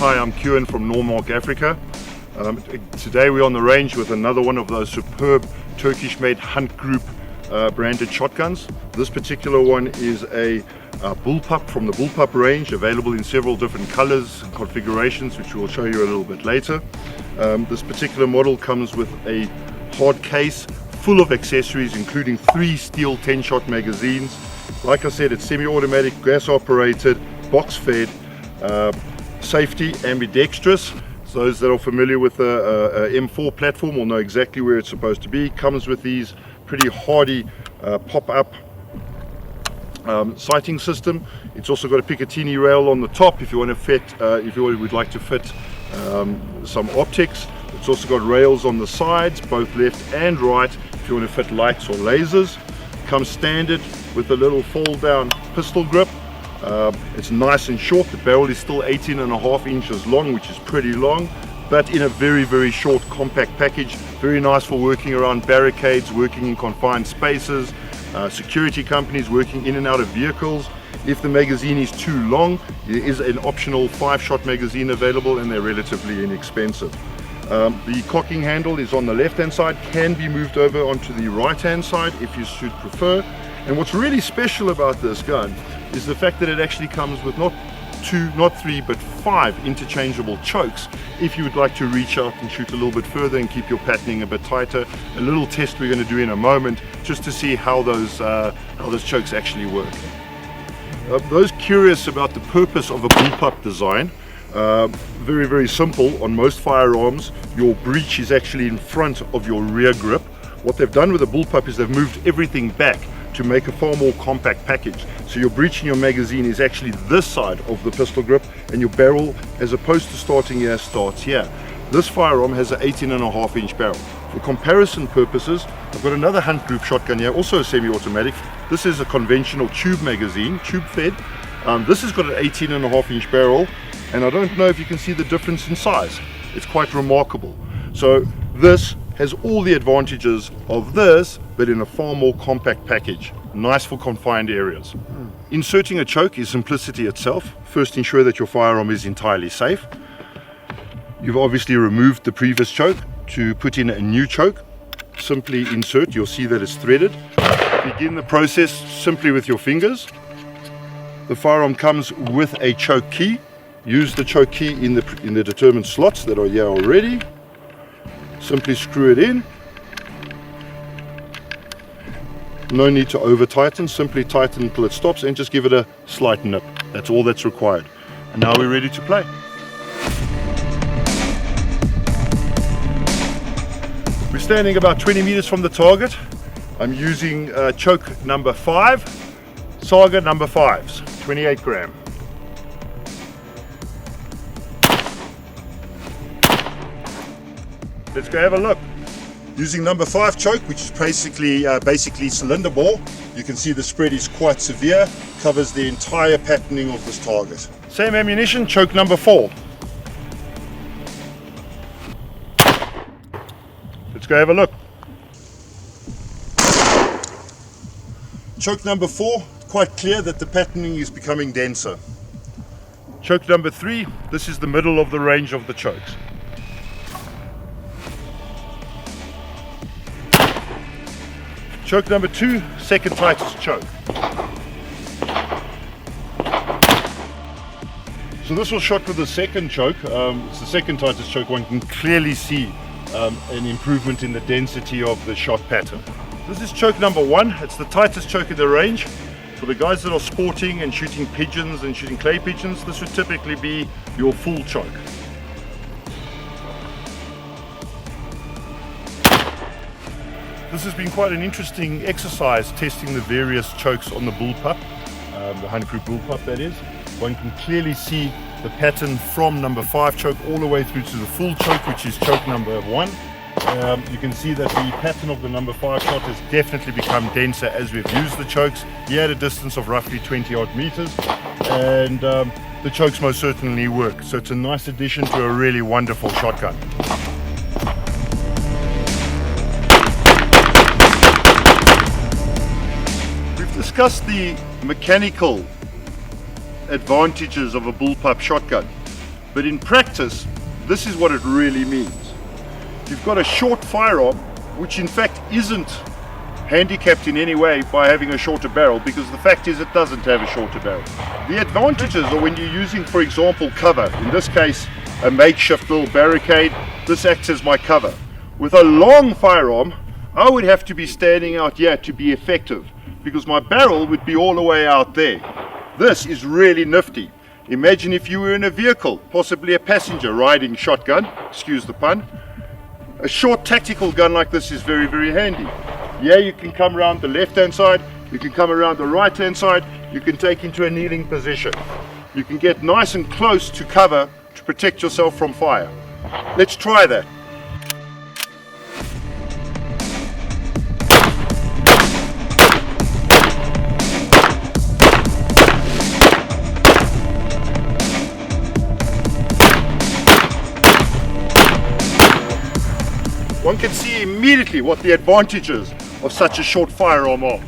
Hi, I'm Cuan from Normark, Africa. Today we're on the range with another one of those superb Turkish-made Hunt Group branded shotguns. This particular one is a Bullpup from the Bullpup range, available in several different colors and configurations, which we'll show you a little bit later. This particular model comes with a hard case full of accessories, including 3 steel 10-shot magazines. Like I said, it's semi-automatic, gas-operated, box-fed, safety, ambidextrous. So those that are familiar with the M4 platform will know exactly where it's supposed to be. Comes with these pretty hardy pop-up sighting system. It's also got a Picatinny rail on the top if you want to fit, if you would like to fit some optics. It's also got rails on the sides, both left and right, if you want to fit lights or lasers. Comes standard with a little fold-down pistol grip. It's nice and short. The barrel is still 18.5 inches long, which is pretty long, but in a very short compact package. Very nice for working around barricades, working in confined spaces, security companies, working in and out of vehicles. If the magazine is too long, there is an optional 5-shot magazine available, and they're relatively inexpensive. The cocking handle is on the left hand side, can be moved over onto the right hand side if you should prefer. And what's really special about this gun is the fact that it actually comes with not 2, not 3, but 5 interchangeable chokes if you would like to reach out and shoot a little bit further and keep your patterning a bit tighter. A little test we're going to do in a moment just to see how those chokes actually work. Those curious about the purpose of a bullpup design, very simple. On most firearms, your breech is actually in front of your rear grip. What they've done with the bullpup is they've moved everything back to make a far more compact package. So your breech in your magazine is actually this side of the pistol grip, and your barrel, as opposed to starting here, starts here. This firearm has an 18.5 inch barrel. For comparison purposes, I've got another Hunt Group shotgun here, also a semi-automatic. This is a conventional tube magazine, tube fed. This has got an 18.5 inch barrel, and I don't know if you can see the difference in size. It's quite remarkable. So this has all the advantages of this, but in a far more compact package. Nice for confined areas. Inserting a choke is simplicity itself. First, ensure that your firearm is entirely safe. You've obviously removed the previous choke. To put in a new choke, simply insert. You'll see that it's threaded. Begin the process simply with your fingers. The firearm comes with a choke key. Use the choke key in the determined slots that are here already. Simply screw it in. No need to over tighten, simply tighten until it stops and just give it a slight nip. That's all that's required. And now we're ready to play. We're standing about 20 meters from the target. I'm using choke number 5, Saga number 5s, 28 gram. Let's go have a look. Using number 5 choke, which is basically cylinder bore. You can see the spread is quite severe, covers the entire patterning of this target. Same ammunition, choke number 4. Let's go have a look. Choke number 4, quite clear that the patterning is becoming denser. Choke number 3, this is the middle of the range of the chokes. Choke number 2, second tightest choke. So this was shot with the second choke. It's the second tightest choke. One can clearly see an improvement in the density of the shot pattern. This is choke number 1. It's the tightest choke in the range. For the guys that are sporting and shooting pigeons and shooting clay pigeons, this would typically be your full choke. This has been quite an interesting exercise, testing the various chokes on the Bullpup, the Hunt Group Bullpup that is. One can clearly see the pattern from number 5 choke all the way through to the full choke, which is choke number 1. You can see that the pattern of the number 5 shot has definitely become denser as we've used the chokes, here at a distance of roughly 20 odd meters, and the chokes most certainly work. So it's a nice addition to a really wonderful shotgun. Discuss the mechanical advantages of a Bullpup shotgun. but in practice, this is what it really means. You've got a short firearm, which in fact isn't handicapped in any way by having a shorter barrel, because the fact is it doesn't have a shorter barrel. The advantages are when you're using, for example, cover. In this case, a makeshift little barricade. This acts as my cover. With a long firearm, I would have to be standing out here to be effective, because my barrel would be all the way out there. This is really nifty. Imagine if you were in a vehicle, possibly a passenger riding shotgun, excuse the pun. A short tactical gun like this is very, very handy. Yeah, you can come around the left-hand side, you can come around the right-hand side, you can take into a kneeling position. You can get nice and close to cover to protect yourself from fire. Let's try that. One can see immediately what the advantages of such a short firearm are.